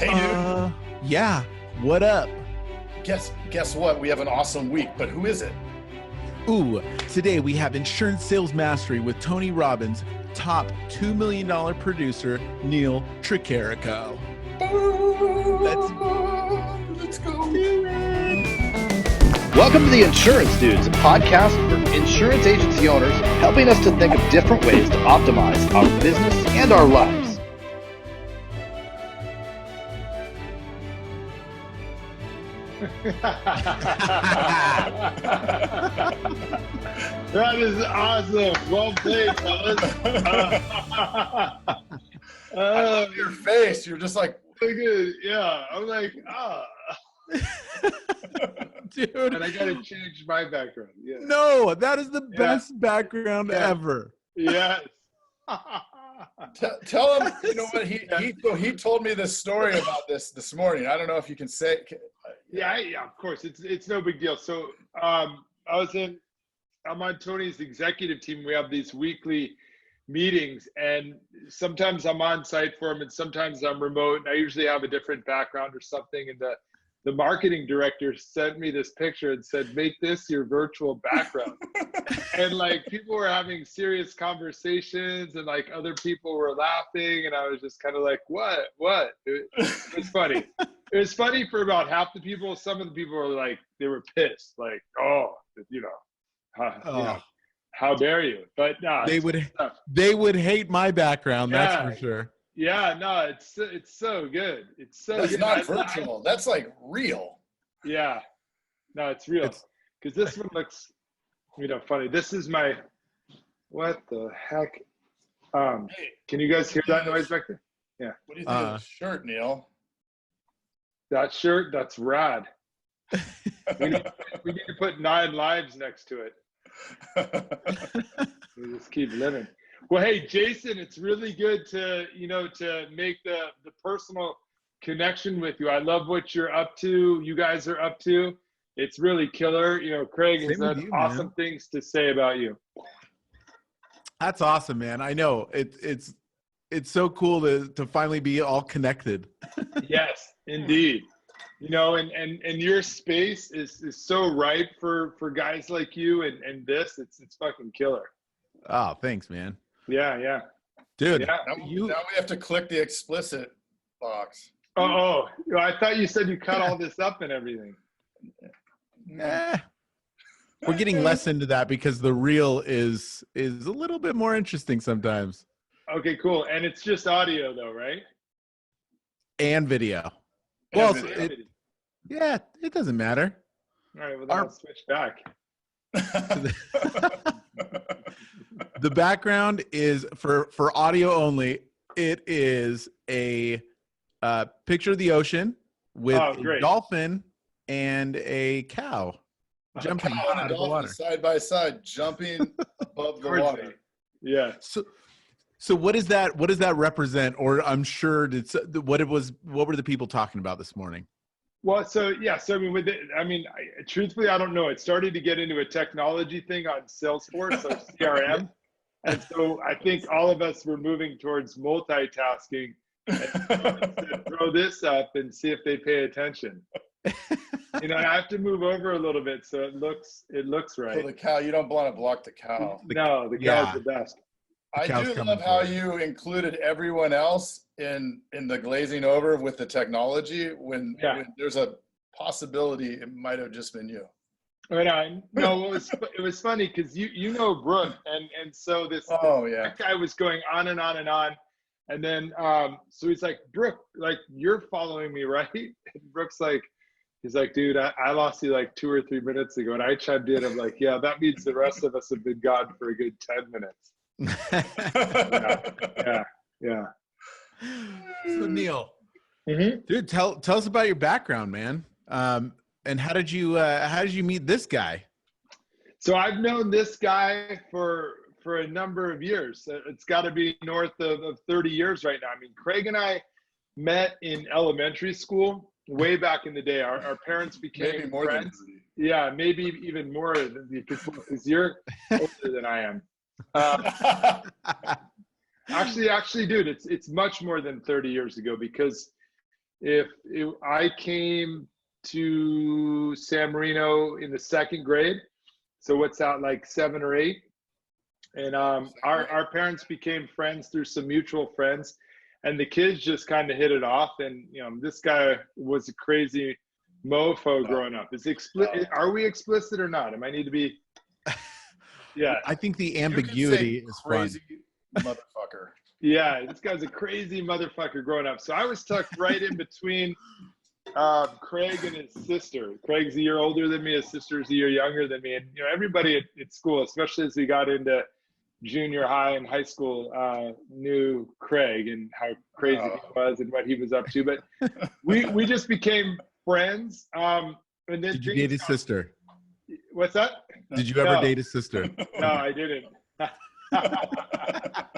Hey, dude. Yeah. What up? Guess what? We have an awesome week, but who is it? Ooh, today we have Insurance Sales Mastery with Tony Robbins, top $2 million producer, Neal Tricarico. Let's go. Do it. Welcome to the Insurance Dudes, a podcast for insurance agency owners, helping us to think of different ways to optimize our business and our lives. That is awesome. Well played, fellas. I love your face. You're just like, Really good. Yeah. I'm like, Dude. And I got to change my background. Yeah. No, that is the best background ever. Yes. tell him. You know what? He told me this story about this morning. I don't know if you can say. Yeah. Of course, it's no big deal. So I'm on Tony's executive team. We have these weekly meetings, and sometimes I'm on site for him, and sometimes I'm remote. And I usually have a different background or something. And the marketing director sent me this picture and said, "Make this your virtual background." And like people were having serious conversations, and like other people were laughing, and I was just kind of like, "What?" It was funny. It was funny for about half the people. Some of the people were like, they were pissed, like, "Oh, how dare you?" But no, they would hate my background. That's for sure. Yeah, no, it's so good. It's so That's good. not virtual. That's like real. Yeah, no, it's real. Because this one looks, funny. This is my. What the heck? Can you guys hear that noise back there? Yeah. What do you think of the shirt, Neal? That shirt, that's rad. we need to put 9 lives next to it. We just keep living. Well, hey, Jason, it's really good to make the personal connection with you. I love what you're up to. You guys are up to. It's really killer. Craig has had awesome things to say about you. That's awesome, man. I know it's so cool to finally be all connected. Yes, indeed. And your space is so ripe for guys like you and this. It's fucking killer. Oh, thanks, man. Yeah. Now Dude, we have to click the explicit box. Oh, I thought you said you cut all this up and everything. we're getting less into that because the reel is a little bit more interesting sometimes. Okay, cool. And it's just audio though, right? And video. It doesn't matter. All right, well then I'll switch back. The background is for audio only. It is a picture of the ocean with a dolphin and a cow jumping out of the water, side by side, jumping above the water. Yeah. So what does that represent? Or I'm sure what were the people talking about this morning? Well, truthfully, I don't know. It started to get into a technology thing on Salesforce or CRM. And so I think all of us were moving towards multitasking. And said, throw this up and see if they pay attention. I have to move over a little bit so it looks right. So the cow, you don't want to block the cow. No, the cow's the best. I do love how you included everyone else in the glazing over with the technology when there's a possibility it might have just been you. It was funny because you know Brooke, and so this guy was going on and on and on, and then so he's like, "Brooke, like you're following me, right?" And Brooke's like, he's like, "Dude, I lost you like 2 or 3 minutes ago," and I chimed in. I'm like, "Yeah, that means the rest of us have been gone for a good 10 minutes." Yeah. So Neal, dude, tell us about your background, man. And how did you meet this guy? So I've known this guy for a number of years. It's got to be north of 30 years right now. I mean, Craig and I met in elementary school way back in the day. Our parents became maybe more friends. Than maybe even more than because you're older than I am. Actually, dude, it's much more than 30 years ago because I came to San Marino in the 2nd grade, so what's that, like 7 or 8? And our parents became friends through some mutual friends, and the kids just kind of hit it off. And this guy was a crazy mofo growing up. Are we explicit or not? Am I need to be? Yeah, I think the ambiguity is crazy motherfucker. Yeah, this guy's a crazy motherfucker growing up. So I was tucked right in between Craig and his sister. Craig's a year older than me. His sister's a year younger than me. And everybody at school, especially as we got into junior high and high school, knew Craig and how crazy he was and what he was up to. But we just became friends. And then did you date his sister? What's that? Did you ever date his sister? No, I didn't.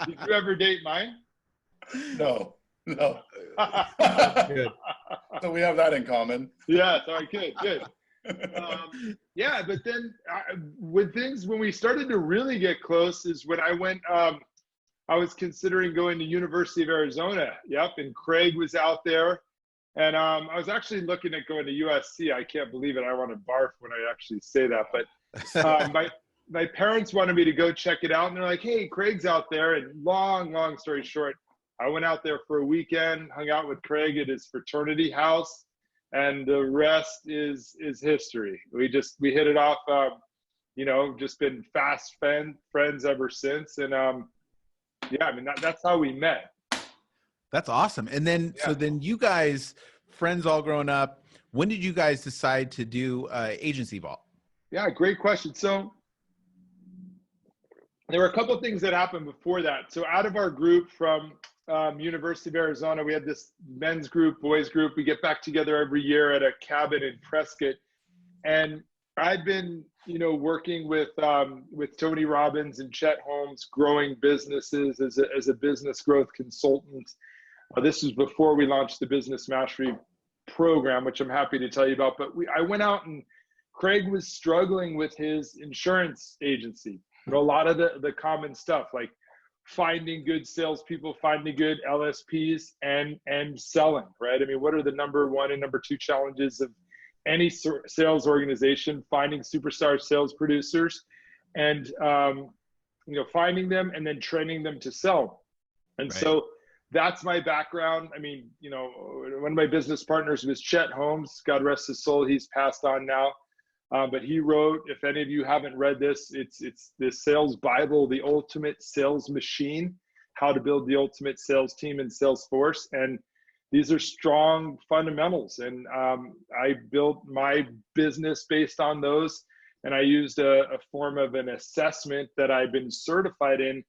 Did you ever date mine? No. Good. So we have that in common. Yeah, sorry, good. Yeah, but then when we started to really get close is when I went, I was considering going to University of Arizona. Yep, and Craig was out there. And I was actually looking at going to USC. I can't believe it. I want to barf when I actually say that. But my parents wanted me to go check it out. And they're like, hey, Craig's out there. And long story short, I went out there for a weekend, hung out with Craig at his fraternity house. And the rest is history. We hit it off, just been fast friends ever since. And yeah, I mean, that's how we met. That's awesome. And then, So then you guys, friends all growing up, when did you guys decide to do Agency Vault? Yeah, great question. So there were a couple of things that happened before that. So out of our group from University of Arizona, we had this men's group, boys group. We get back together every year at a cabin in Prescott. And I'd been, working with Tony Robbins and Chet Holmes, growing businesses as a business growth consultant. This was before we launched the Business Mastery program, which I'm happy to tell you about. But I went out and Craig was struggling with his insurance agency. A lot of the common stuff like finding good salespeople, finding good LSPs, and selling, right? I mean, what are the number 1 and number 2 challenges of any sales organization? Finding superstar sales producers, and finding them and then training them to sell. And right. So that's my background. I mean, one of my business partners was Chet Holmes. God rest his soul. He's passed on now. But he wrote, if any of you haven't read this, it's the Sales Bible, The Ultimate Sales Machine, How to Build the Ultimate Sales Team in Salesforce. And these are strong fundamentals. And I built my business based on those. And I used a form of an assessment that I've been certified in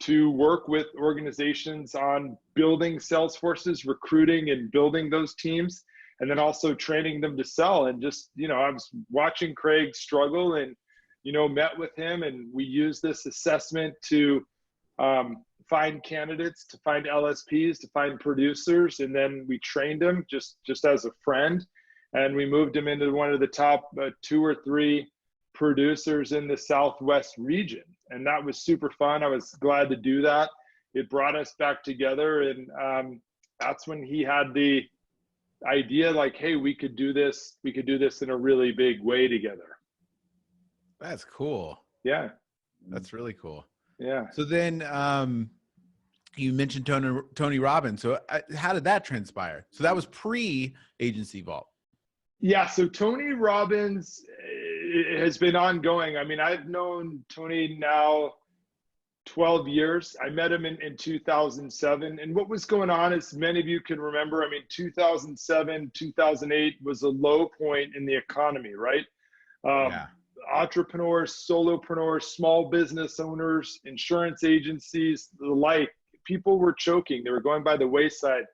to work with organizations on building sales forces, recruiting and building those teams, and then also training them to sell. And just, I was watching Craig struggle and, met with him, and we used this assessment to find candidates, to find LSPs, to find producers. And then we trained him just as a friend. And we moved him into one of the top 2 or 3 producers in the Southwest region. And that was super fun. I was glad to do that. It brought us back together. And that's when he had the idea, like, hey, we could do this in a really big way together. That's cool. Yeah. That's really cool. Yeah. So then you mentioned Tony Robbins. So how did that transpire? So that was pre-Agency Vault. Yeah. So Tony Robbins has been ongoing. I mean, I've known Tony now 12 years. I met him in 2007. And what was going on, as many of you can remember, 2007, 2008 was a low point in the economy, right? Entrepreneurs, solopreneurs, small business owners, insurance agencies, the like, people were choking. They were going by the wayside.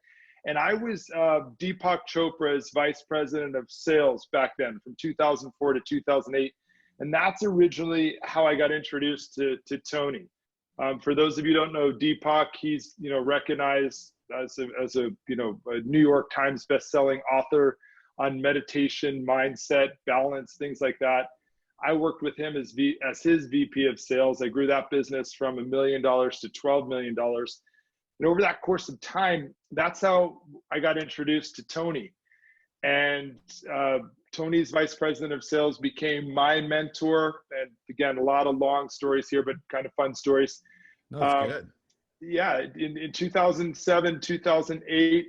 And I was Deepak Chopra's vice president of sales back then, from 2004 to 2008. And that's originally how I got introduced to Tony. For those of you who don't know Deepak, he's recognized as a New York Times bestselling author on meditation, mindset, balance, things like that. I worked with him as his VP of sales. I grew that business from $1 million to $12 million. And over that course of time, that's how I got introduced to Tony. And Tony's vice president of sales became my mentor. And again, a lot of long stories here, but kind of fun stories. No, that's good. Yeah, in 2007, 2008,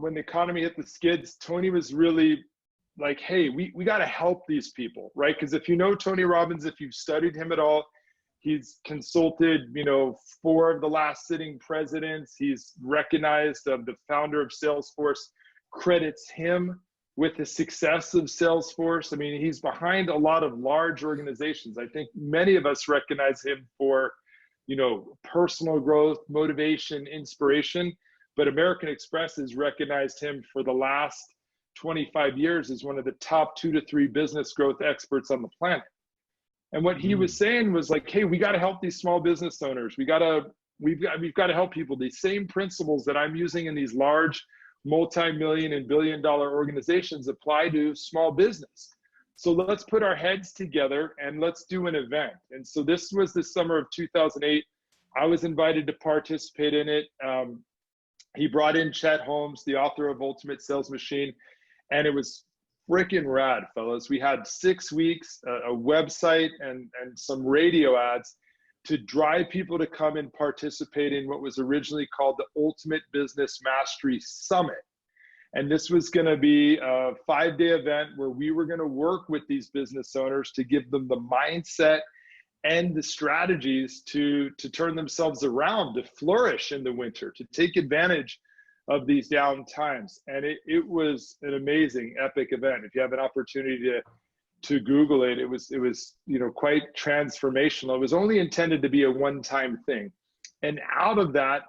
when the economy hit the skids, Tony was really like, hey, we got to help these people, right? Because if you know Tony Robbins, if you've studied him at all, he's consulted, 4 of the last sitting presidents. He's recognized. The founder of Salesforce credits him with the success of Salesforce. I mean, he's behind a lot of large organizations. I think many of us recognize him for, personal growth, motivation, inspiration. But American Express has recognized him for the last 25 years as one of the top 2 to 3 business growth experts on the planet. And what he was saying was like, hey, we got to help these small business owners. We've got to help people. These same principles that I'm using in these large multi-million and billion-dollar organizations apply to small business. So let's put our heads together and let's do an event. And so this was the summer of 2008. I was invited to participate in it. He brought in Chet Holmes, the author of Ultimate Sales Machine, and it was freaking rad, fellas. We had 6 weeks, a website, and some radio ads to drive people to come and participate in what was originally called the Ultimate Business Mastery Summit. And this was going to be a 5-day event where we were going to work with these business owners to give them the mindset and the strategies to turn themselves around, to flourish in the winter, to take advantage of these down times. And it was an amazing, epic event. If you have an opportunity to Google it, it was quite transformational. It was only intended to be a one-time thing. And out of that,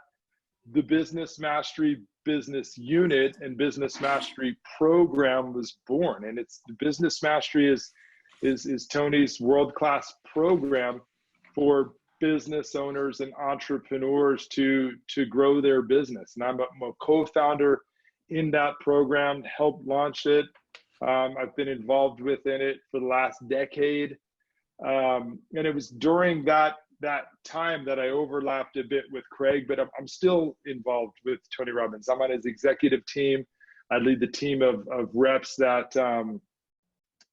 the Business Mastery business unit and Business Mastery program was born. And it's the Business Mastery is Tony's world-class program for business owners and entrepreneurs to grow their business. And I'm a co-founder in that program, helped launch it. I've been involved within it for the last decade. And it was during that time that I overlapped a bit with Craig, but I'm still involved with Tony Robbins. I'm on his executive team. I lead the team of reps that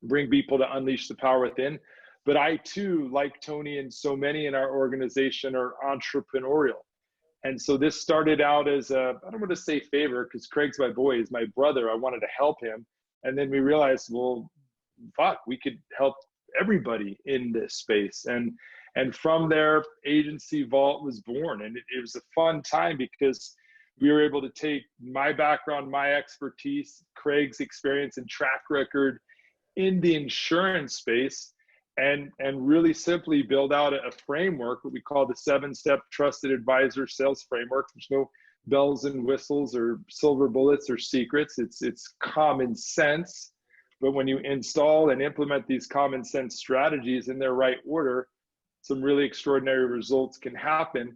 bring people to unleash the power within. But I too, like Tony and so many in our organization, are entrepreneurial. And so this started out as I don't want to say favor, because Craig's my boy, he's my brother. I wanted to help him. And then we realized, well, fuck, we could help everybody in this space. And from there, Agency Vault was born. And it was a fun time because we were able to take my background, my expertise, Craig's experience and track record in the insurance space, and really simply build out a framework, what we call the 7-step trusted advisor sales framework. There's no bells and whistles or silver bullets or secrets. It's common sense. But when you install and implement these common sense strategies in their right order, some really extraordinary results can happen.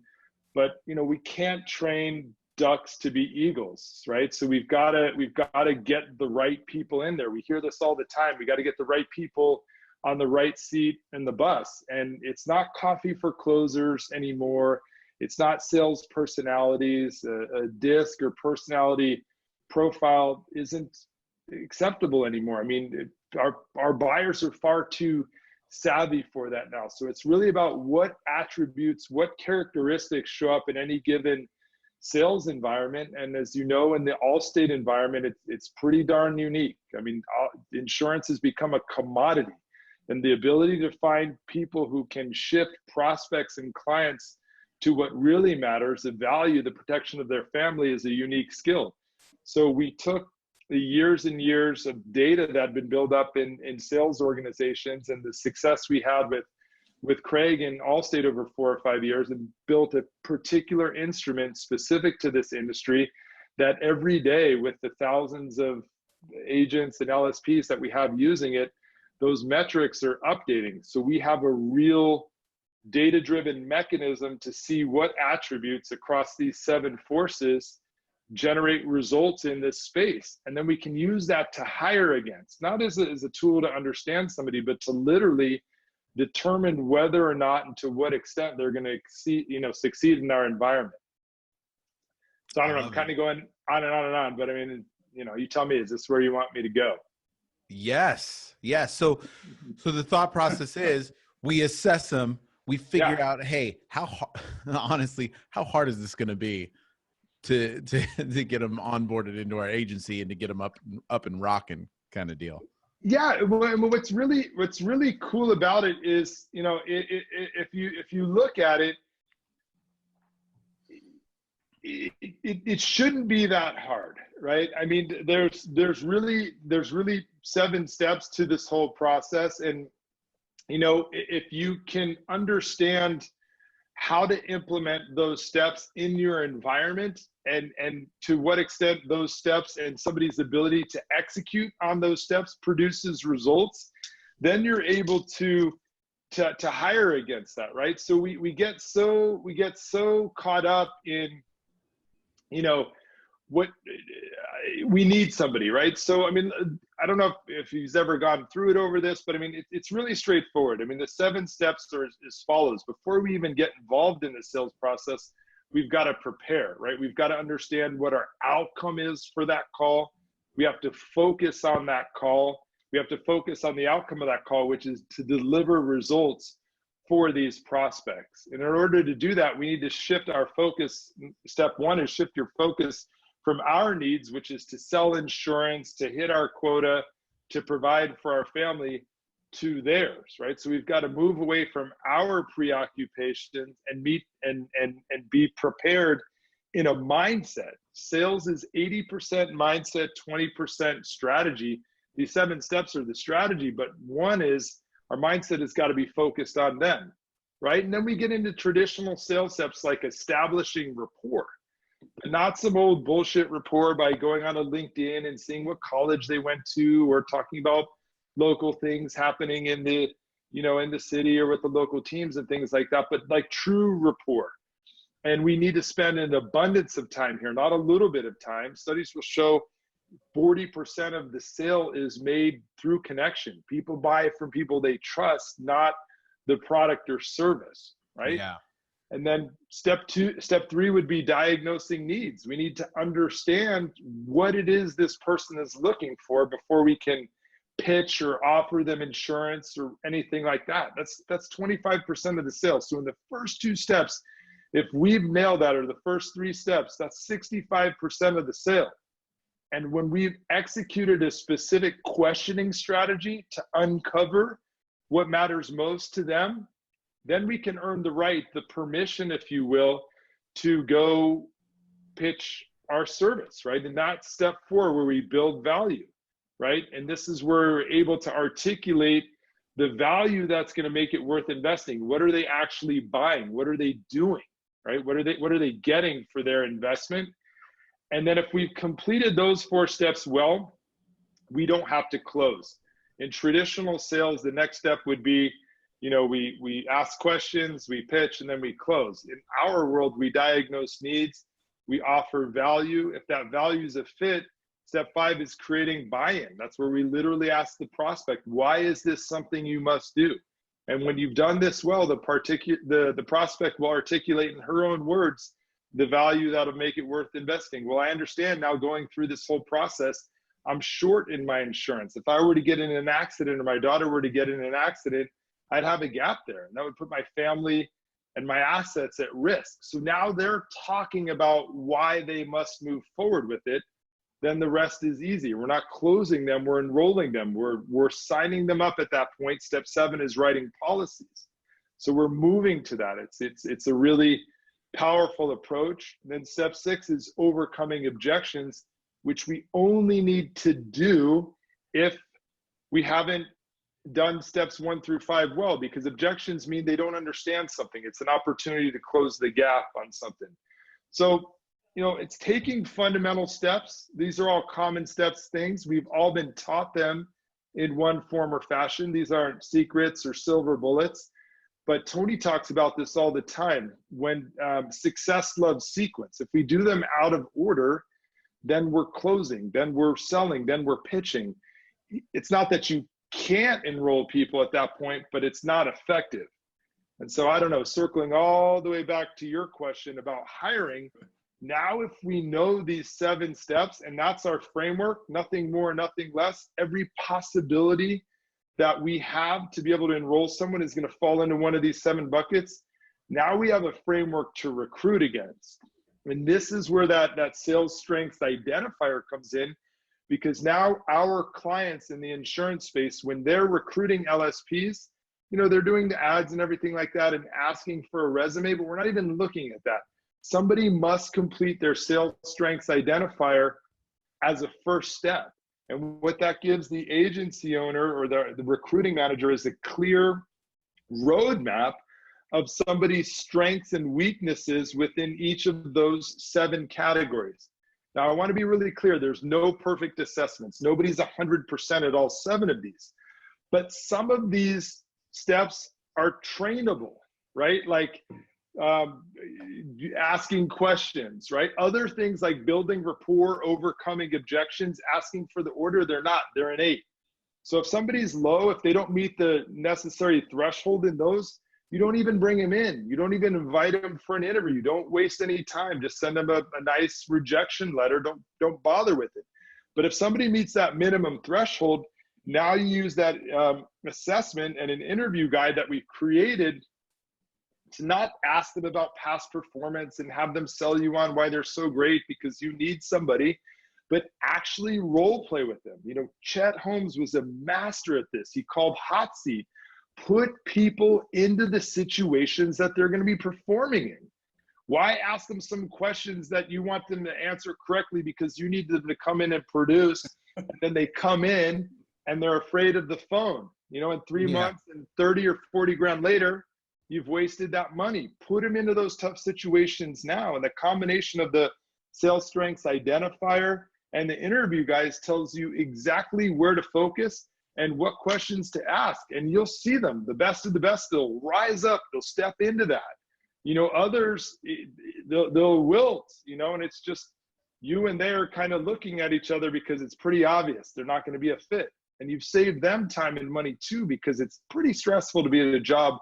But we can't train ducks to be eagles, right? So we've got to get the right people in there. We hear this all the time. We got to get the right people on the right seat in the bus. And it's not coffee for closers anymore. It's not sales personalities. A disc or personality profile isn't acceptable anymore. I mean, our buyers are far too savvy for that now. So it's really about what attributes, what characteristics show up in any given sales environment. And as you know, in the Allstate environment, it's pretty darn unique. I mean, insurance has become a commodity, and the ability to find people who can shift prospects and clients to what really matters, the value, the protection of their family, is a unique skill. So we took the years and years of data that had been built up in sales organizations and the success we had with Craig and Allstate over 4 or 5 years, and built a particular instrument specific to this industry that every day, with the thousands of agents and LSPs that we have using it, those metrics are updating. So we have a real data-driven mechanism to see what attributes across these 7 forces generate results in this space. And then we can use that to hire against, not as a tool to understand somebody, but to literally determine whether or not and to what extent they're going to succeed in our environment. So I don't know, I'm kind of going on and on and on, but I mean, you tell me, is this where you want me to go? Yes. So the thought process is we assess them, we figure out, hey, honestly, how hard is this going to be to get them onboarded into our agency and to get them up and rocking kind of deal. Yeah. What's really cool about it is, if you look at it, it shouldn't be that hard, right? I mean, there's really 7 steps to this whole process. And, if you can understand how to implement those steps in your environment and to what extent those steps and somebody's ability to execute on those steps produces results, then you're able to hire against that, right? So we get so caught up in, what we need somebody, right? So, I mean, I don't know if he's ever gone through it over this, but I mean, it's really straightforward. I mean, the 7 steps are as follows. Before we even get involved in the sales process, we've got to prepare, right? We've got to understand what our outcome is for that call. We have to focus on that call. We have to focus on the outcome of that call, which is to deliver results for these prospects. And in order to do that, we need to shift our focus. Step 1 is shift your focus from our needs, which is to sell insurance, to hit our quota, to provide for our family, to theirs, right? So we've got to move away from our preoccupations and be prepared in a mindset. Sales is 80% mindset, 20% strategy. These 7 steps are the strategy, but one is our mindset has got to be focused on them, right? And then we get into traditional sales steps like establishing rapport. But not some old bullshit rapport by going on a LinkedIn and seeing what college they went to or talking about local things happening in the, in the city or with the local teams and things like that, but like true rapport. And we need to spend an abundance of time here, not a little bit of time. Studies will show 40% of the sale is made through connection. People buy from people they trust, not the product or service, right? Yeah. And then step 3 would be diagnosing needs. We need to understand what it is this person is looking for before we can pitch or offer them insurance or anything like that. That's 25% of the sale. So in the first 2 steps, if we've nailed that, or the first 3 steps, that's 65% of the sale. And when we've executed a specific questioning strategy to uncover what matters most to them, then we can earn the right, the permission, if you will, to go pitch our service, right? And that's step 4, where we build value, right? And this is where we're able to articulate the value that's going to make it worth investing. What are they actually buying? What are they doing, right? What are they getting for their investment? And then if we've completed those 4 steps well, we don't have to close. In traditional sales, the next step would be, we ask questions, we pitch, and then we close. In our world, we diagnose needs, we offer value. If that value is a fit, step 5 is creating buy-in. That's where we literally ask the prospect, why is this something you must do? And when you've done this well, the prospect will articulate in her own words the value that'll make it worth investing. Well, I understand now, going through this whole process, I'm short in my insurance. If I were to get in an accident, or my daughter were to get in an accident, I'd have a gap there, and that would put my family and my assets at risk. So now they're talking about why they must move forward with it. Then the rest is easy. We're not closing them, we're enrolling them. We're signing them up at that point. Step 7 is writing policies. So we're moving to that. It's a really powerful approach. And then step 6 is overcoming objections, which we only need to do if we haven't done steps 1 through 5 well, because objections mean they don't understand something. It's an opportunity to close the gap on something. So, it's taking fundamental steps. These are all common steps, things. We've all been taught them in one form or fashion. These aren't secrets or silver bullets, but Tony talks about this all the time. When success loves sequence. If we do them out of order, then we're closing, then we're selling, then we're pitching. It's not that you can't enroll people at that point, but it's not effective. And so I don't know, circling all the way back to your question about hiring, Now, if we know these 7 steps, and that's our framework, nothing more, nothing less, every possibility that we have to be able to enroll someone is going to fall into one of these 7 buckets. Now we have a framework to recruit against. And this is where that sales strength identifier comes in, because now our clients in the insurance space, when they're recruiting LSPs, you know, they're doing the ads and everything like that and asking for a resume, but we're not even looking at that. Somebody must complete their sales strengths identifier as a first step. And what that gives the agency owner or the recruiting manager is a clear roadmap of somebody's strengths and weaknesses within each of those 7 categories. Now, I want to be really clear. There's no perfect assessments. Nobody's 100% at all 7 of these. But some of these steps are trainable, right? Like asking questions, right? Other things like building rapport, overcoming objections, asking for the order, they're innate. So if somebody's low, if they don't meet the necessary threshold in those, you don't even bring them in. You don't even invite them for an interview. Don't waste any time. Just send them a nice rejection letter. Don't bother with it. But if somebody meets that minimum threshold, now you use that assessment and an interview guide that we've created to not ask them about past performance and have them sell you on why they're so great because you need somebody, but actually role play with them. You know, Chet Holmes was a master at this. He called hot seat. Put people into the situations that they're going to be performing in. Why ask them some questions that you want them to answer correctly because you need them to come in and produce, and then they come in and they're afraid of the phone. You know, in 3 months and 30 or 40 grand later, you've wasted that money. Put them into those tough situations now. And the combination of the sales strengths identifier and the interview guys tells you exactly where to focus and what questions to ask. And you'll see them, the best of the best, they'll rise up, they'll step into that. You know, others, they'll wilt, you know, and it's just you and they are kind of looking at each other because it's pretty obvious they're not going to be a fit. And you've saved them time and money too, because it's pretty stressful to be at a job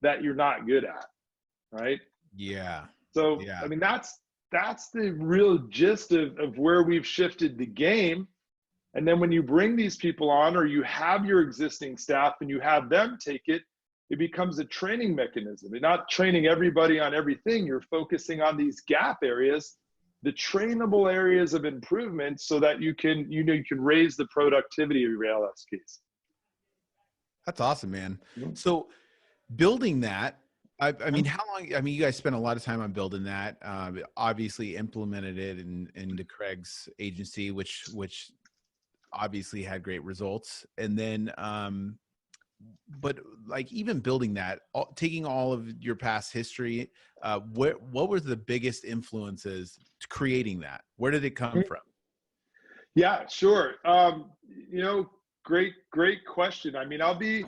that you're not good at, right? Yeah. So, I mean, that's the real gist of where we've shifted the game. And then when you bring these people on, or you have your existing staff and you have them take it, it becomes a training mechanism. You're not training everybody on everything. You're focusing on these gap areas, the trainable areas of improvement, so that you can raise the productivity of your LSPs. That's awesome, man. So building that, I mean, how long, I mean, you guys spent a lot of time on building that, obviously implemented it into Craig's agency, which obviously had great results. And then, but like even building that, taking all of your past history, what were the biggest influences to creating that? Where did it come from? Yeah, sure. You know, great question. I mean, I'll be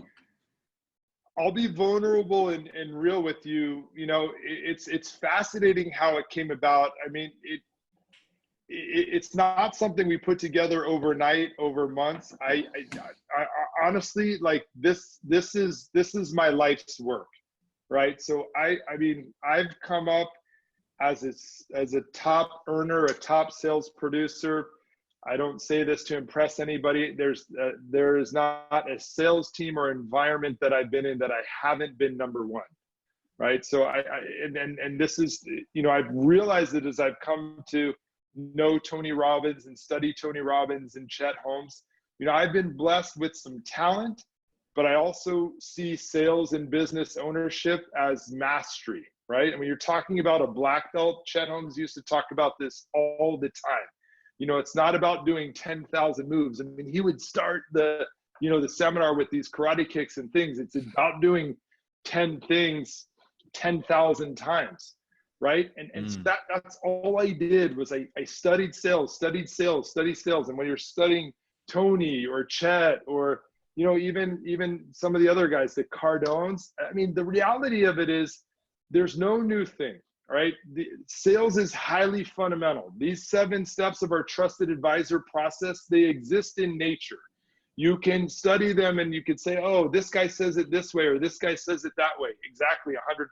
vulnerable and real with you. You know, it's fascinating how it came about. I mean, it's not something we put together overnight, over months. I honestly, like this is my life's work, right? So I mean, I've come up as a top earner, a top sales producer. I don't say this to impress anybody. There is not a sales team or environment that I've been in that I haven't been number one, right? So and this is, you know, I've realized it as I've come to know Tony Robbins and study Tony Robbins and Chet Holmes. You know, I've been blessed with some talent, but I also see sales and business ownership as mastery, right? And when you're talking about a black belt, Chet Holmes used to talk about this all the time. You know, it's not about doing 10,000 moves. I mean, he would start the seminar with these karate kicks and things. It's about doing 10 things 10,000 times, right? And so that's all I did was I studied sales. And when you're studying Tony or Chet or, you know, even some of the other guys, the Cardones, I mean, the reality of it is there's no new thing. Right? The sales is highly fundamental. These 7 steps of our trusted advisor process, they exist in nature. You can study them and you can say, oh, this guy says it this way, or this guy says it that way. Exactly, 100%.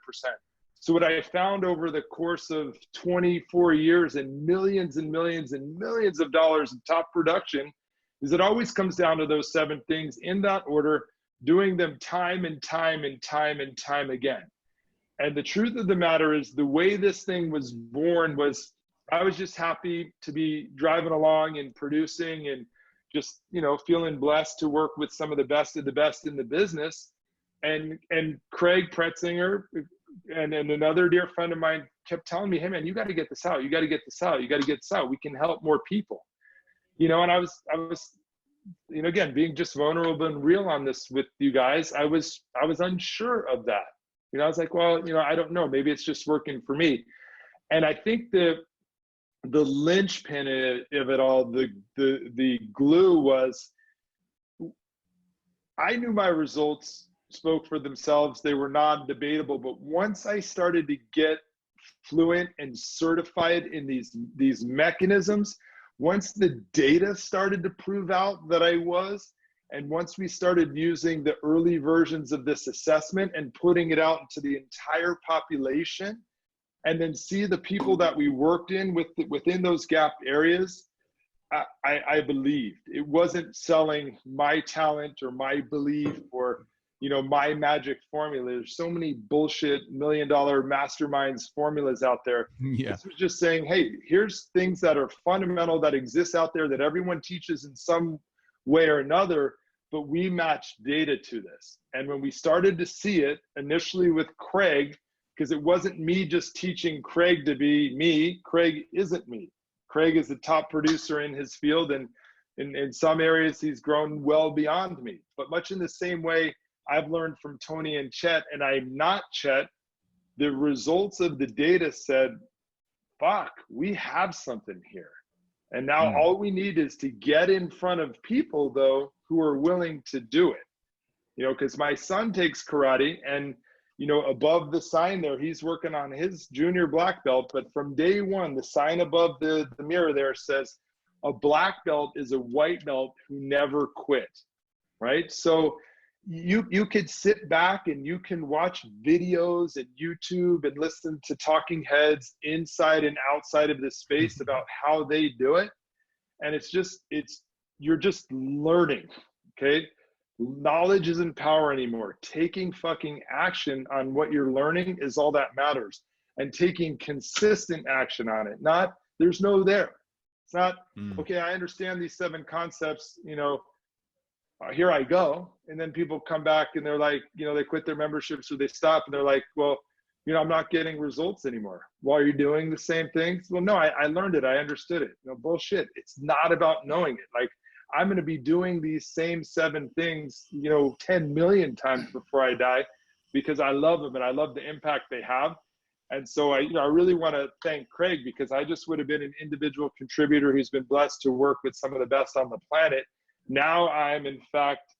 So what I found over the course of 24 years and millions and millions and millions of dollars of top production is it always comes down to those 7 things in that order, doing them time and time and time and time again. And the truth of the matter is the way this thing was born was I was just happy to be driving along and producing and just, feeling blessed to work with some of the best in the business. And Craig Pretzinger and another dear friend of mine kept telling me, hey man, you got to get this out. You got to get this out. You got to get this out. We can help more people, and I was, again, being just vulnerable and real on this with you guys. I was unsure of that. I was like, well, I don't know. Maybe it's just working for me. And I think the linchpin of it all, the glue was, I knew my results spoke for themselves. They were non-debatable. But once I started to get fluent and certified in these mechanisms, once the data started to prove out that I was, and once we started using the early versions of this assessment and putting it out into the entire population, and then see the people that we worked within those gap areas, I believed. It wasn't selling my talent or my belief or my magic formula. There's so many bullshit $1 million masterminds formulas out there. Yeah. This was just saying, hey, here's things that are fundamental that exist out there that everyone teaches in some way or another, but we match data to this. And when we started to see it initially with Craig, because it wasn't me just teaching Craig to be me. Craig isn't me. Craig is the top producer in his field, and in some areas he's grown well beyond me. But much in the same way I've learned from Tony and Chet, and I'm not Chet, the results of the data said, fuck, we have something here. And now all we need is to get in front of people, though, who are willing to do it. Because my son takes karate, and above the sign there, he's working on his junior black belt. But from day one, the sign above the mirror there says, a black belt is a white belt who never quit, right? So you could sit back and you can watch videos at YouTube and listen to talking heads inside and outside of this space about how they do it. And you're just learning, okay? Knowledge isn't power anymore. Taking fucking action on what you're learning is all that matters. And taking consistent action on it. Not, there's no there. It's not, okay, I understand these 7 concepts, here I go. And then people come back and they're like, they quit their memberships or they stop and they're like, well, I'm not getting results anymore. Well, are you doing the same things? Well, no, I learned it. I understood it. Bullshit. It's not about knowing it. Like, I'm going to be doing these same 7 things, 10 million times before I die, because I love them and I love the impact they have. And so I really want to thank Craig, because I just would have been an individual contributor who's been blessed to work with some of the best on the planet. Now I'm in fact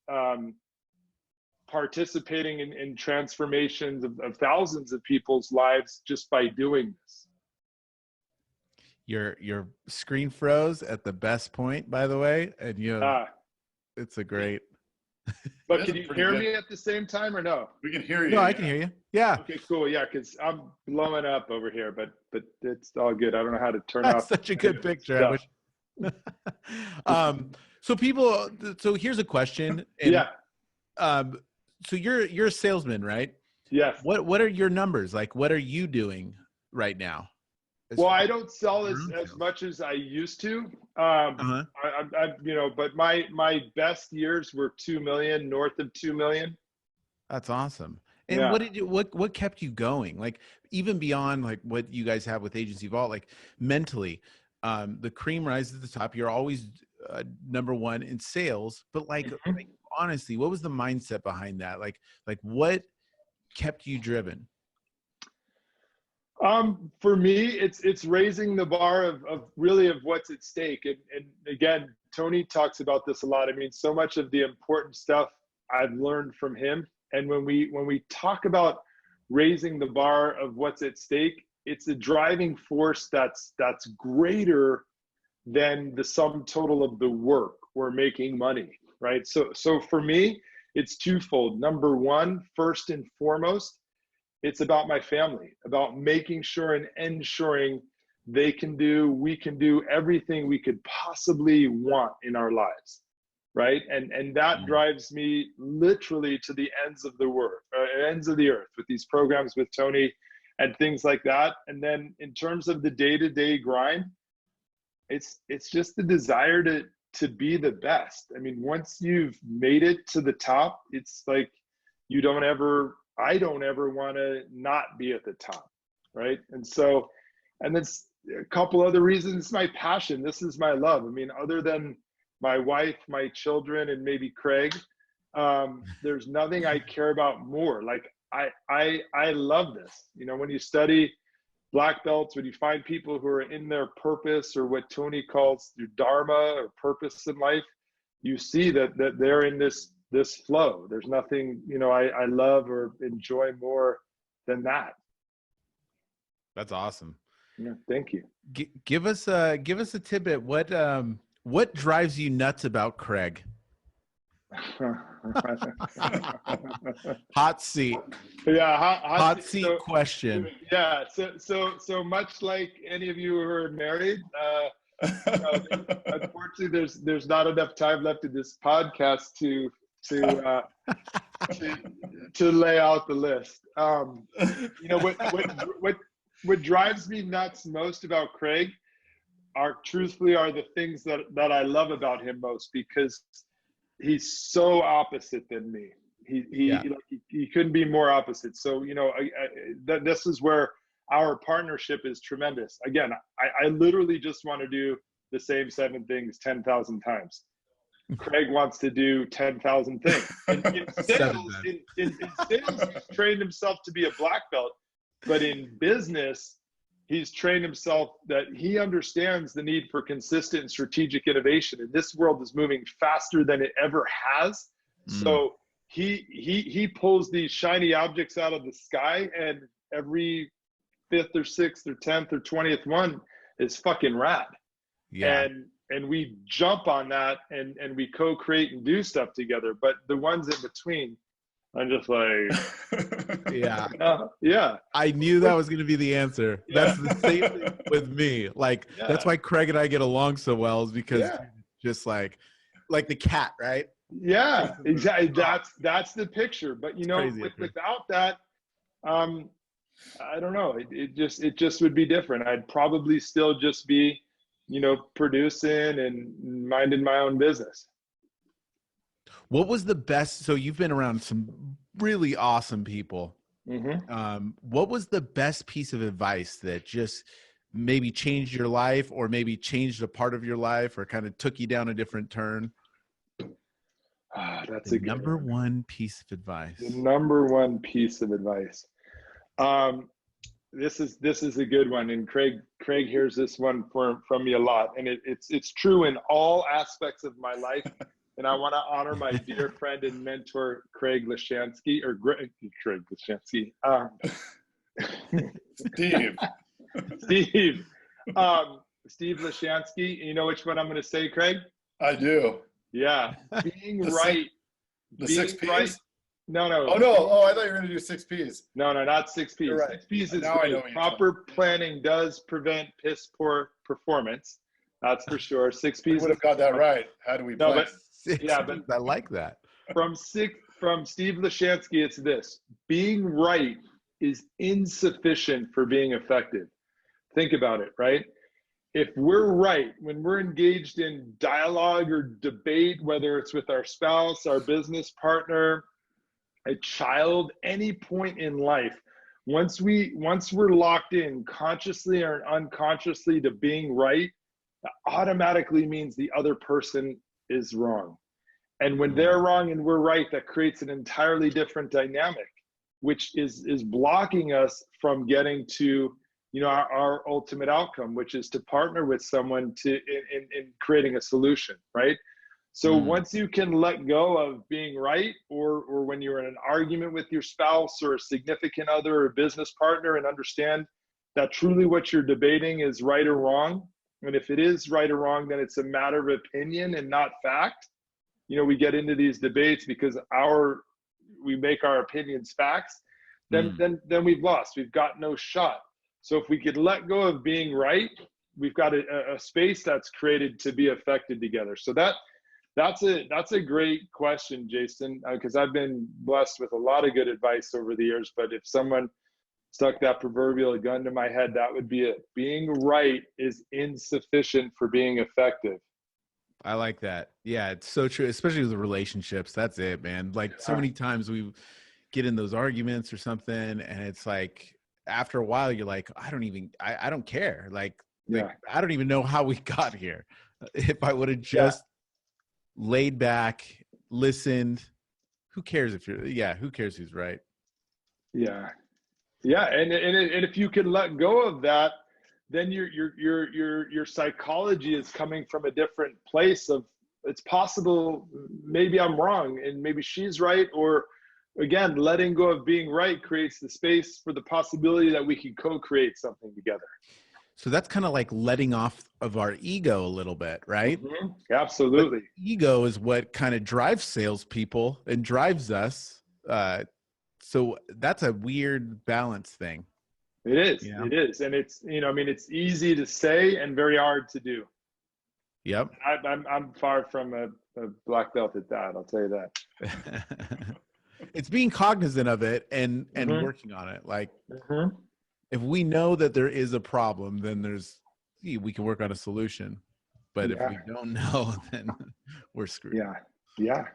participating in transformations of thousands of people's lives just by doing this. Your screen froze at the best point, by the way, and it's a great. But can you hear me at the same time or no? We can hear you. No, I can hear you. Yeah. Okay, cool. Yeah, because I'm blowing up over here, but it's all good. I don't know how to turn That's off. Such a good picture. So here's a question. And, so you're a salesman, right? Yes. What are your numbers? Like, what are you doing right now? Well, I don't sell as much as I used to. But my best years were 2 million, north of 2 million. That's awesome. And what kept you going? Like, even beyond like what you guys have with Agency Vault, like mentally, the cream rises to the top. You're always number 1 in sales, but like honestly, what was the mindset behind that? Like what kept you driven? For me, it's raising the bar of what's at stake. And again, Tony talks about this a lot. I mean, so much of the important stuff I've learned from him. And when we talk about raising the bar of what's at stake, it's a driving force that's greater than the sum total of the work or making money, right? So for me, it's twofold. Number 1, first and foremost, it's about my family, about making sure and ensuring we can do everything we could possibly want in our lives, right? And that drives me literally to the ends of the earth with these programs with Tony and things like that. And then in terms of the day-to-day grind, it's just the desire to be the best. I mean, once you've made it to the top, it's like I don't ever want to not be at the top, right? And so, and then a couple other reasons. My passion, this is my love. I mean, other than my wife, my children, and maybe Craig, there's nothing I care about more. Like I love this. You know, when you study black belts, when you find people who are in their purpose, or what Tony calls their dharma or purpose in life, you see that they're in this flow. There's nothing, you know, I love or enjoy more than that. That's awesome. Yeah, thank you. Give us a tidbit. What drives you nuts about Craig? Hot seat. Yeah, hot seat question. Yeah, so much like any of you who are married, unfortunately, there's not enough time left in this podcast to lay out the list. You know what drives me nuts most about Craig are the things that I love about him most, because he's so opposite than me. He couldn't be more opposite. So, you know, this is where our partnership is tremendous. Again, I literally just want to do the same 7 things 10,000 times. Craig wants to do 10,000 things. In sales, he's trained himself to be a black belt, but in business, he's trained himself that he understands the need for consistent and strategic innovation. And this world is moving faster than it ever has. So he pulls these shiny objects out of the sky, and every 5th or 6th or 10th or 20th one is fucking rad. Yeah. And we jump on that and we co-create and do stuff together. But the ones in between, I'm just like, yeah. I knew that was going to be the answer. Yeah. That's the same thing with me. Like, that's why Craig and I get along so well, is because just like the cat, right? Yeah, exactly. That's the picture. But you know, without that, I don't know. It just would be different. I'd probably still just be, you know, producing and minding my own business. What was the best? So you've been around some really awesome people. Mm-hmm. What was the best piece of advice that just maybe changed your life, or maybe changed a part of your life, or kind of took you down a different turn? That's the number one piece of advice. The number one piece of advice. This is a good one, and Craig hears this one from me a lot, and it's true in all aspects of my life. And I want to honor my dear friend and mentor, Craig Lashansky. Steve Lashansky. You know which one I'm going to say, Craig? I do. Yeah. Being right. The 6 Ps? Right. No. Oh, no. Oh, I thought you were going to do 6 Ps. No, not 6 Ps. Right. 6 Ps is great. Proper planning does prevent piss poor performance. That's for sure. 6 Ps. We would have got that right. How do we plan? But I like that. From Steve Lashansky, it's this: being right is insufficient for being effective. Think about it, right? If we're right, when we're engaged in dialogue or debate, whether it's with our spouse, our business partner, a child, any point in life, once we're locked in consciously or unconsciously to being right, that automatically means the other person is wrong. And when they're wrong and we're right, that creates an entirely different dynamic, which is blocking us from getting to, you know, our ultimate outcome, which is to partner with someone in creating a solution, right? So once you can let go of being right, or when you're in an argument with your spouse or a significant other or business partner, and understand that truly what you're debating is right or wrong. And if it is right or wrong, then it's a matter of opinion and not fact. You know, we get into these debates because we make our opinions facts. then we've lost. We've got no shot. So if we could let go of being right, we've got a space that's created to be affected together. So that's a great question, Jason, because I've been blessed with a lot of good advice over the years. But if someone stuck that proverbial gun to my head, that would be it. Being right is insufficient for being effective. I like that. Yeah, it's so true, especially with the relationships. That's it, man. Like so many times we get in those arguments or something, and it's like after a while you're like, I don't care. Like I don't even know how we got here. If I would have just laid back, listened, who cares who cares who's right? Yeah. And if you can let go of that, then your psychology is coming from a different place of, it's possible maybe I'm wrong and maybe she's right, or again, letting go of being right creates the space for the possibility that we can co-create something together. So that's kind of like letting off of our ego a little bit, right? Mm-hmm. Absolutely. But ego is what kind of drives salespeople and drives us. So that's a weird balance thing. It is. Yeah. It is. And it's, it's easy to say and very hard to do. Yep. I'm far from a black belt at that. I'll tell you that. It's being cognizant of it and working on it. Like if we know that there is a problem, then we can work on a solution. But if we don't know, then we're screwed. Yeah.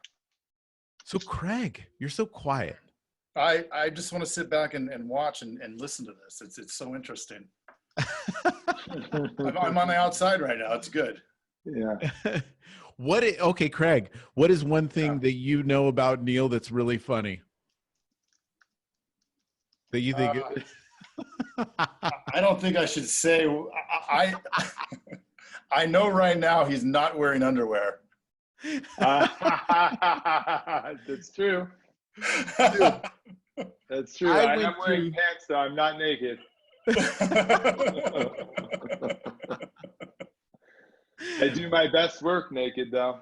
So Craig, you're so quiet. I just want to sit back and watch and listen to this. It's so interesting. I'm on the outside right now. It's good. Yeah. Okay, Craig, what is one thing that you know about Neal that's really funny? That you think I don't think I should say. I know right now he's not wearing underwear. That's true. That's true. I am wearing pants, though. I'm not naked. I do my best work naked, though.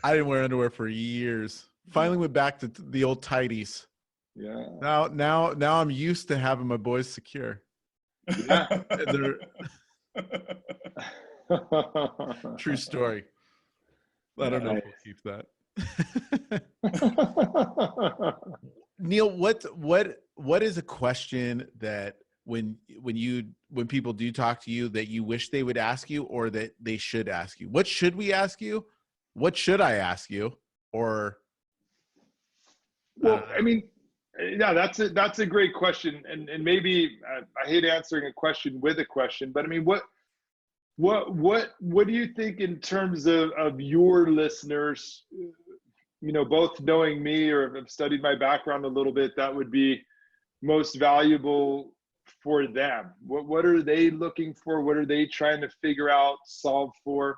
I didn't wear underwear for years. Finally went back to the old tighties. Yeah. Now I'm used to having my boys secure. Yeah. True story. I don't know if we'll keep that. Neal, what is a question that when people do talk to you that you wish they would ask you or that they should ask you? What should we ask you? What should I ask you? Or that's a great question, and maybe I hate answering a question with a question, but I mean, what do you think in terms of your listeners? Both knowing me or have studied my background a little bit, that would be most valuable for them. What are they looking for? What are they trying to figure out, solve for?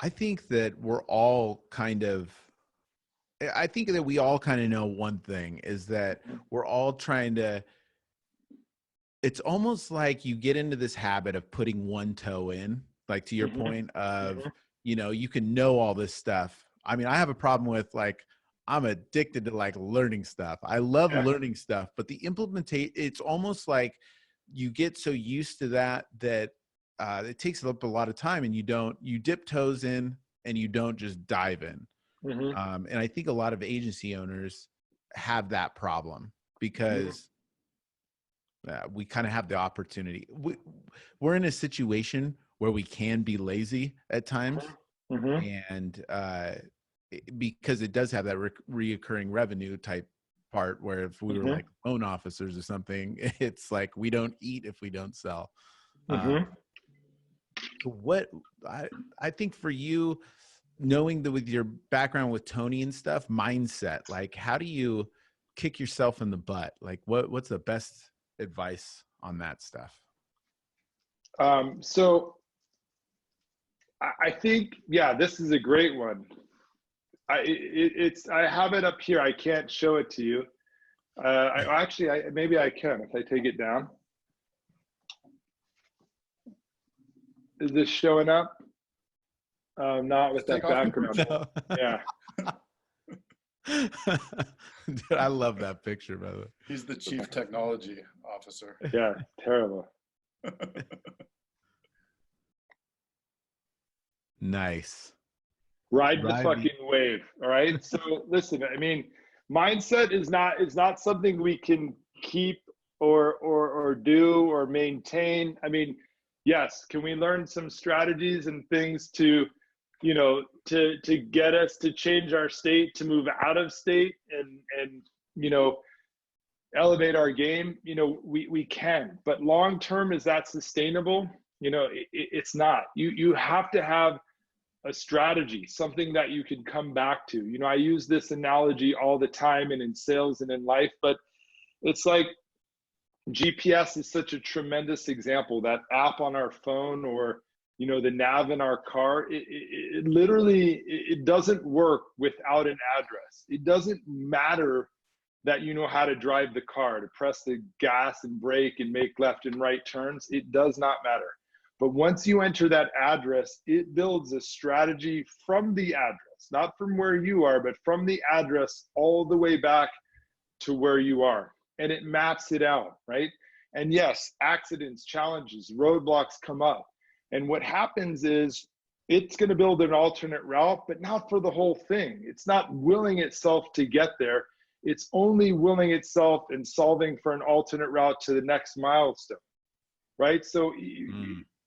I think that we all kind of know one thing is that we're all trying to, it's almost like you get into this habit of putting one toe in, like to your point of, you can know all this stuff. I mean, I have a problem with I'm addicted to learning stuff. I love learning stuff, but the implementation, it's almost like you get so used to that it takes up a lot of time and you dip toes in and you don't just dive in. And I think a lot of agency owners have that problem because we kind of have the opportunity. We're in a situation where we can be lazy at times. And because it does have that reoccurring revenue type part where if we were like loan officers or something, it's like we don't eat if we don't sell. What I think for you, knowing that with your background with Tony and stuff, mindset, how do you kick yourself in the butt? What's the best advice on that stuff? So I think, this is a great one. I have it up here. I can't show it to you. Maybe I can if I take it down. Is this showing up? Not with that background. No. Yeah. Dude, I love that picture, by the way. He's the chief technology officer. Yeah, terrible. Nice. Ride the fucking wave. All right. So listen, I mean, mindset is not something we can keep or do or maintain. I mean, yes, can we learn some strategies and things to, you know, to get us to change our state, to move out of state and you know, elevate our game? You know, we can, but long term, is that sustainable? You know, it's not. You have to have a strategy, something that you can come back to. You know, I use this analogy all the time and in sales and in life, but it's like GPS is such a tremendous example. That app on our phone, or, you know, the nav in our car, it literally, it doesn't work without an address. It doesn't matter that you know how to drive the car, to press the gas and brake and make left and right turns. It does not matter. But once you enter that address, it builds a strategy from the address, not from where you are, but from the address all the way back to where you are. And it maps it out, right? And yes, accidents, challenges, roadblocks come up. And what happens is it's going to build an alternate route, but not for the whole thing. It's not willing itself to get there. It's only willing itself and solving for an alternate route to the next milestone, right? So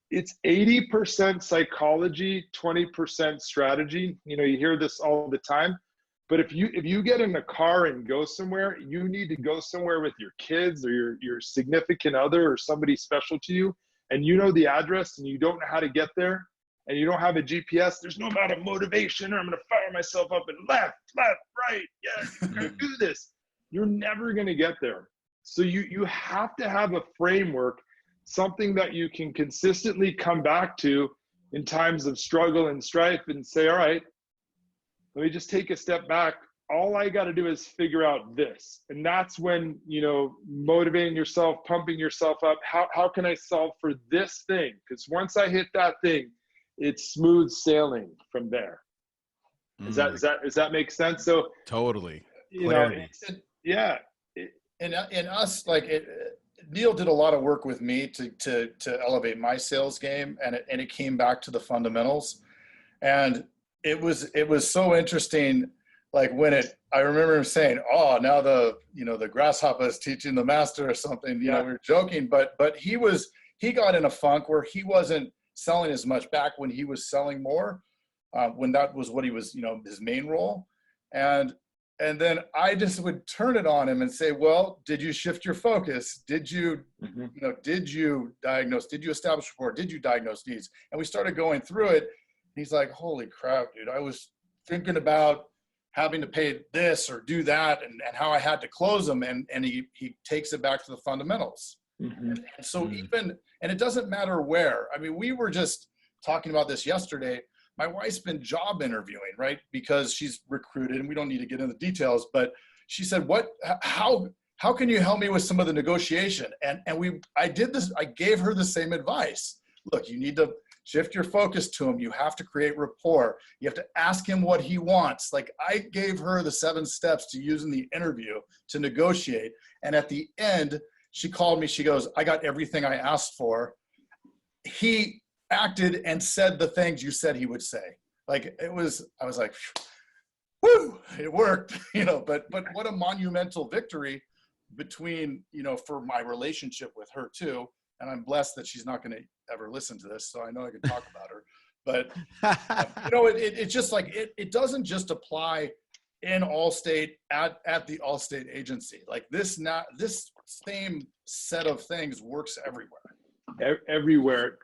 it's 80% psychology, 20% strategy. You know, you hear this all the time, but if you get in a car and go somewhere, you need to go somewhere with your kids or your significant other or somebody special to you, and you know the address and you don't know how to get there and you don't have a GPS, there's no amount of motivation, or I'm going to fire myself up and left, right, yeah, you're going to do this. You're never going to get there. So you have to have a framework, something that you can consistently come back to in times of struggle and strife, and say, all right, let me just take a step back. All I got to do is figure out this. And that's when, you know, motivating yourself, pumping yourself up. How can I solve for this thing? Because once I hit that thing, it's smooth sailing from there. Does that make sense? So totally. You know, yeah. And us, like Neal did a lot of work with me to elevate my sales game, and it came back to the fundamentals. And it was so interesting. Like I remember him saying, "Oh, now the grasshopper is teaching the master," or something. You know, we were joking, but he got in a funk where he wasn't selling as much back when he was selling more, when that was what he was, you know, his main role. And then I just would turn it on him and say, well, did you shift your focus? Did you, did you diagnose? Did you establish rapport? Did you diagnose needs? And we started going through it. He's like, holy crap, dude, I was thinking about having to pay this or do that and how I had to close them. And he takes it back to the fundamentals. And so and it doesn't matter where. I mean, we were just talking about this yesterday. My wife's been job interviewing, right? Because she's recruited, and we don't need to get into the details, but she said, how can you help me with some of the negotiation? And I did this, I gave her the same advice. Look, you need to shift your focus to him. You have to create rapport. You have to ask him what he wants. Like, I gave her the 7 steps to use in the interview to negotiate. And at the end, she called me, she goes, I got everything I asked for. He acted and said the things you said he would say. Like, I was like, whoo, it worked, you know, but what a monumental victory between, you know, for my relationship with her too. And I'm blessed that she's not going to ever listen to this, so I know I can talk about her. But, you know, it's just like, it doesn't just apply in Allstate at the Allstate agency. Like this same set of things works everywhere. Everywhere.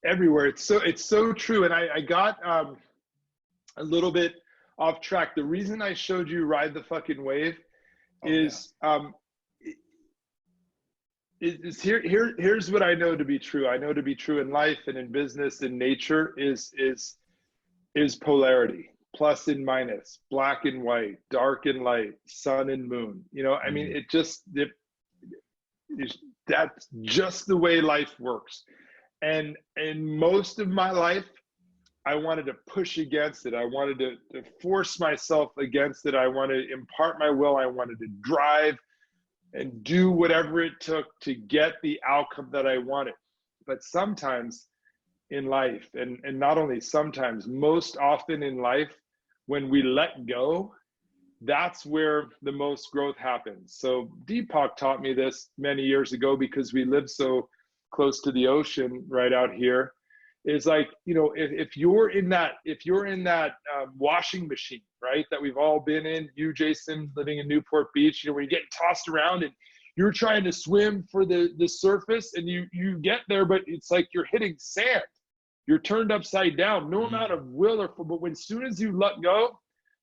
Everywhere. It's so true. And I got a little bit off track. The reason I showed you Ride the Fucking Wave is here's what I know to be true. I know to be true in life and in business and nature is polarity. Plus and minus, black and white, dark and light, sun and moon. You know, I mean, that's just the way life works. And in most of my life, I wanted to push against it. I wanted to force myself against it. I wanted to impart my will. I wanted to drive and do whatever it took to get the outcome that I wanted. But sometimes in life, and not only sometimes, most often in life, when we let go, that's where the most growth happens. So Deepak taught me this many years ago, because we live so close to the ocean right out here. Is like, you know, if you're in that washing machine, right, that we've all been in, you, Jason, living in Newport Beach, you know, where you're getting tossed around and you're trying to swim for the surface, and you get there, but it's like you're hitting sand. You're turned upside down. No amount of will but as soon as you let go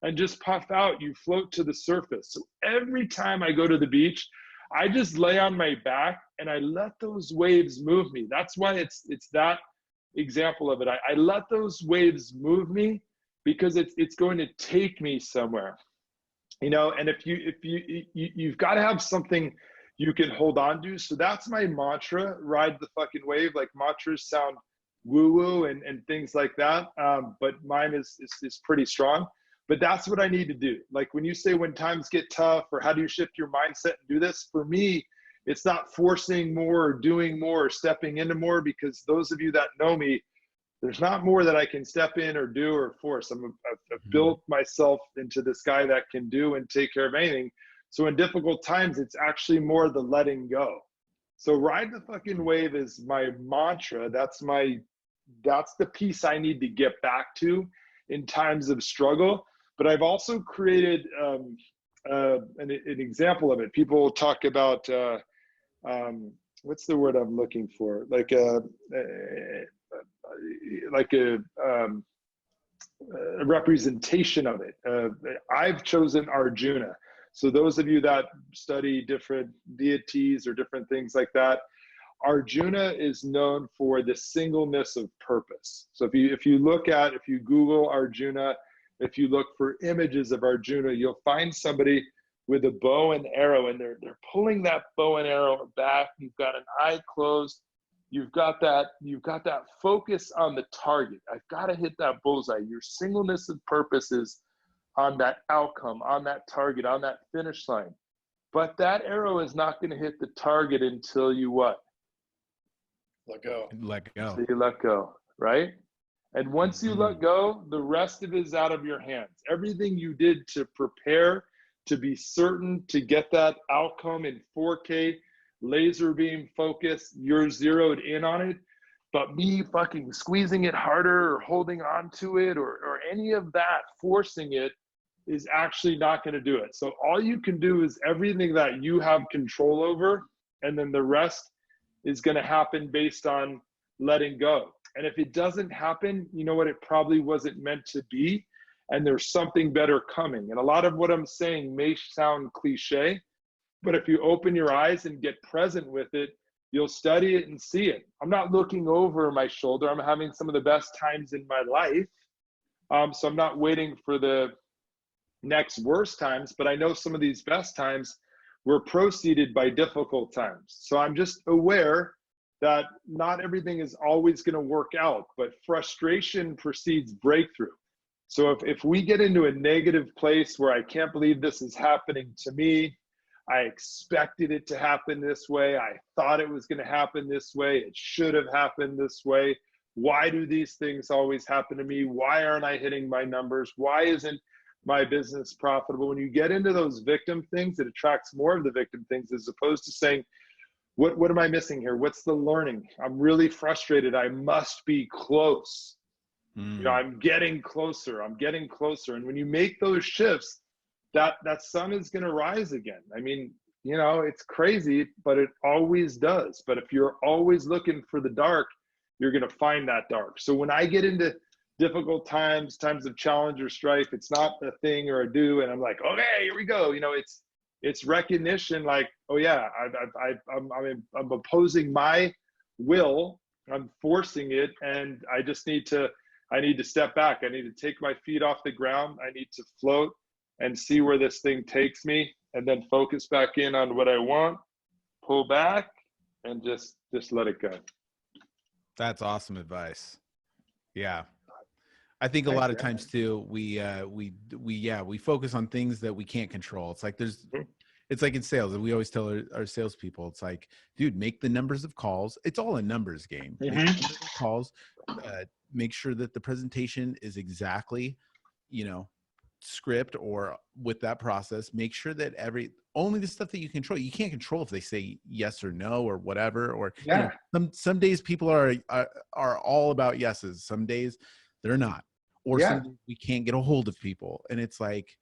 and just puff out, you float to the surface. So every time I go to the beach, I just lay on my back and I let those waves move me. That's why it's that example of it. I let those waves move me, because it's going to take me somewhere, you know. And if you've got to have something you can hold on to. So that's my mantra: ride the fucking wave. Like, mantras sound woo-woo and things like that, but mine is pretty strong. But that's what I need to do. Like, when you say when times get tough, or how do you shift your mindset and do this, for me, it's not forcing more or doing more or stepping into more, because those of you that know me, there's not more that I can step in or do or force. I've built myself into this guy that can do and take care of anything. So in difficult times, it's actually more the letting go. So ride the fucking wave is my mantra. That's the piece I need to get back to in times of struggle. But I've also created an example of it. People talk about, what's the word I'm looking for? Like a representation of it. I've chosen Arjuna. So those of you that study different deities or different things like that, Arjuna is known for the singleness of purpose. So if you Google Arjuna, if you look for images of Arjuna, you'll find somebody with a bow and arrow, and they're pulling that bow and arrow back. You've got an eye closed. You've got that focus on the target. I've got to hit that bullseye. Your singleness of purpose is on that outcome, on that target, on that finish line. But that arrow is not going to hit the target until you what? Let go. Let go. So you let go, right? And once you let go, the rest of it is out of your hands. Everything you did to prepare, to be certain, to get that outcome in 4K, laser beam focus, you're zeroed in on it. But me fucking squeezing it harder or holding on to it or any of that, forcing it, is actually not going to do it. So all you can do is everything that you have control over, and then the rest is going to happen based on letting go. And if it doesn't happen, you know what? It probably wasn't meant to be, and there's something better coming. And a lot of what I'm saying may sound cliche, but if you open your eyes and get present with it, you'll study it and see it. I'm not looking over my shoulder. I'm having some of the best times in my life. So I'm not waiting for the next worst times, but I know some of these best times were preceded by difficult times. So I'm just aware that not everything is always going to work out, but frustration precedes breakthrough. So if we get into a negative place where I can't believe this is happening to me, I expected it to happen this way, I thought it was going to happen this way, it should have happened this way, why do these things always happen to me? Why aren't I hitting my numbers? Why isn't my business profitable? When you get into those victim things, it attracts more of the victim things, as opposed to saying, what am I missing here? What's the learning? I'm really frustrated. I must be close. You know, I'm getting closer. I'm getting closer. And when you make those shifts, that sun is going to rise again. I mean, you know, it's crazy, but it always does. But if you're always looking for the dark, you're going to find that dark. So when I get into difficult times of challenge or strife, it's not a thing or a do, and I'm like, okay, here we go. You know, it's recognition, like, oh yeah, I'm opposing my will, I'm forcing it, and I need to step back. I need to take my feet off the ground. I need to float and see where this thing takes me, and then focus back in on what I want, pull back, and just let it go. That's awesome advice. Yeah. I think a lot of times too, we focus on things that we can't control. It's like it's like in sales, and we always tell our salespeople, it's like, dude, make the numbers of calls. It's all a numbers game. Make the numbers of calls. Make sure that the presentation is exactly, script or with that process. Make sure that only the stuff that you control. You can't control if they say yes or no or whatever. Or some days people are all about yeses. Some days they're not. Or some days we can't get a hold of people. And it's like,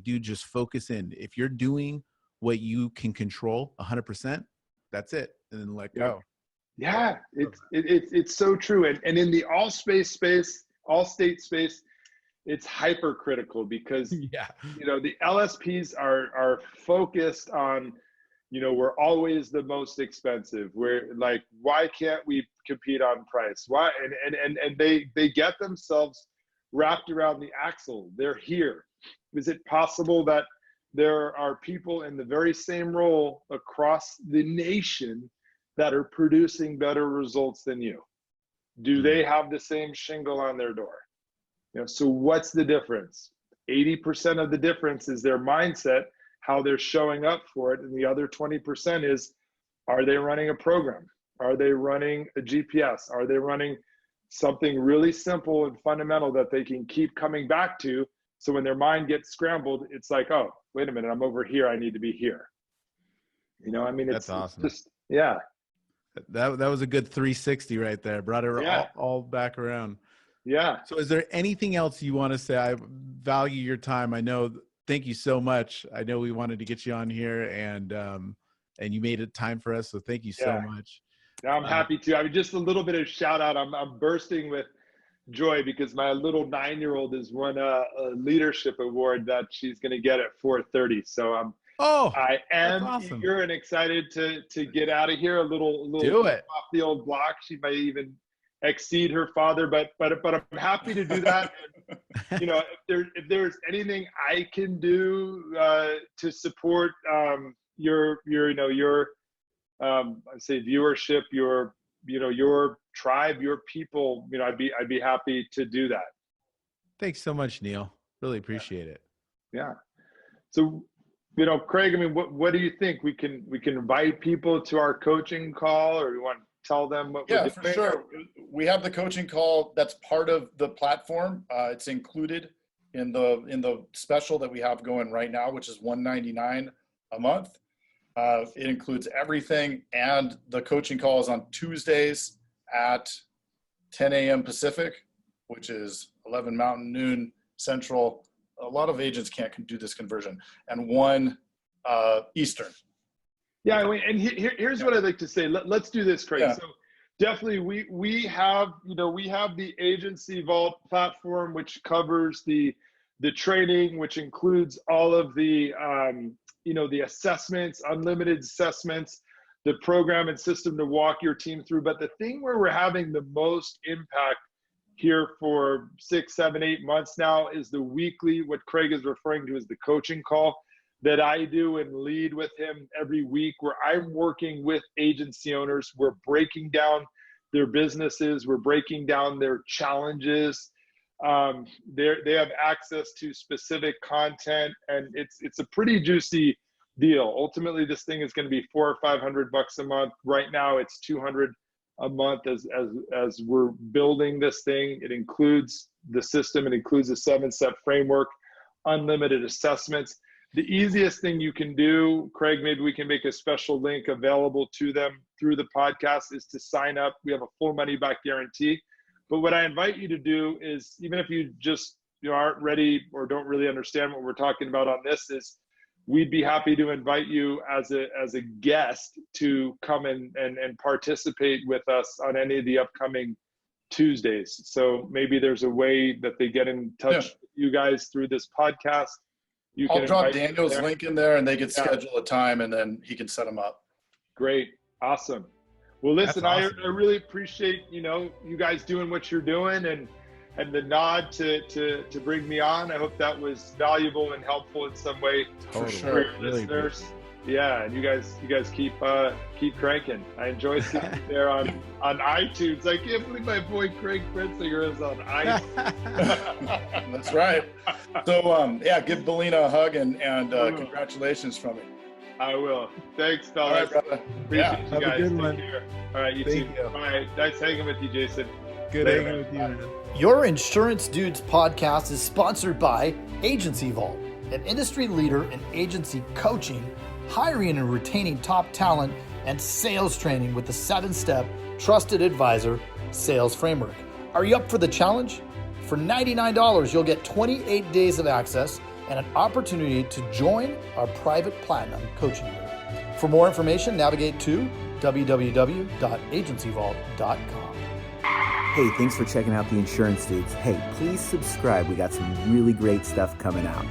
dude, just focus in. If you're doing what you can control 100%, that's it. And then let go. Yeah, it's so true. And in the all state space, it's hypercritical because the LSPs are focused on, we're always the most expensive. We're like, why can't we compete on price? Why? And they get themselves wrapped around the axle. They're here. Is it possible that there are people in the very same role across the nation that are producing better results than you? Do they have the same shingle on their door? So what's the difference? 80% of the difference is their mindset, how they're showing up for it. And the other 20% is, are they running a program? Are they running a GPS? Are they running something really simple and fundamental that they can keep coming back to? So when their mind gets scrambled, it's like, oh, wait a minute, I'm over here. I need to be here. That's awesome. It's just, yeah. That was a good 360 right there. Brought it all back around. Yeah. So is there anything else you want to say? I value your time. Thank you so much. I know we wanted to get you on here and you made it time for us. So thank you so much. I'm happy to. I mean, just a little bit of shout out. I'm bursting with joy because my little 9-year-old has won a leadership award that she's going to get at 4:30. So I am eager and excited to get out of here a little do it off the old block. She may even exceed her father, but I'm happy to do that. And, if there's anything I can do to support your I say viewership, your tribe, your people, I'd be happy to do that. Thanks so much, Neal. Really appreciate it. Yeah. So, Craig, I mean, what do you think? We can invite people to our coaching call, or we want to tell them what we're doing? Yeah, for sure. We have the coaching call that's part of the platform. It's included in the special that we have going right now, which is $199 a month. It includes everything, and the coaching call is on Tuesdays at 10 a.m. Pacific, which is 11 Mountain, noon Central. A lot of agents can't do this conversion, and 1 Eastern. Yeah, and here's what I'd like to say. Let's do this, Craig. Yeah. So definitely, we have the Agency Vault platform, which covers the training, which includes all of the the assessments, unlimited assessments, the program and system to walk your team through. But the thing where we're having the most impact here for 6, 7, 8 months now is the weekly, what Craig is referring to as the coaching call that I do and lead with him every week, where I'm working with agency owners. We're breaking down their businesses. We're breaking down their challenges. They have access to specific content, and it's a pretty juicy deal. Ultimately, this thing is going to be $400 or $500 a month. Right now, it's $200 a month as we're building this thing. It includes the system. It includes a 7-step framework, unlimited assessments. The easiest thing you can do, Craig, maybe we can make a special link available to them through the podcast, is to sign up. We have a full money back guarantee. But what I invite you to do is, even if you just aren't ready or don't really understand what we're talking about on this, is we'd be happy to invite you as a guest to come and participate with us on any of the upcoming Tuesdays. So maybe there's a way that they get in touch with you guys through this podcast. I'll drop Daniel's link in there, and they can schedule a time, and then he can set them up. Great. Awesome. Well, listen, awesome. I really appreciate, you guys doing what you're doing and the nod to bring me on. I hope that was valuable and helpful in some way for your listeners. Yeah, and you guys keep cranking. I enjoy seeing you there on iTunes. I can't believe my boy Craig Fritzinger is on iTunes. That's right. So give Belina a hug and congratulations from me. I will. Thanks, fellas. All right, brother. Appreciate you have guys. a good Take one. care. All right, you Thank too. you. All right, nice hanging with you, Jason. Good Later, hanging with you, man. Your Insurance Dudes podcast is sponsored by Agency Vault, an industry leader in agency coaching, hiring and retaining top talent, and sales training with the 7-step trusted advisor sales framework. Are you up for the challenge? For $99, you'll get 28 days of access and an opportunity to join our private platinum coaching group. For more information, navigate to www.agencyvault.com. Hey, thanks for checking out the Insurance Dudes. Hey, please subscribe. We got some really great stuff coming out.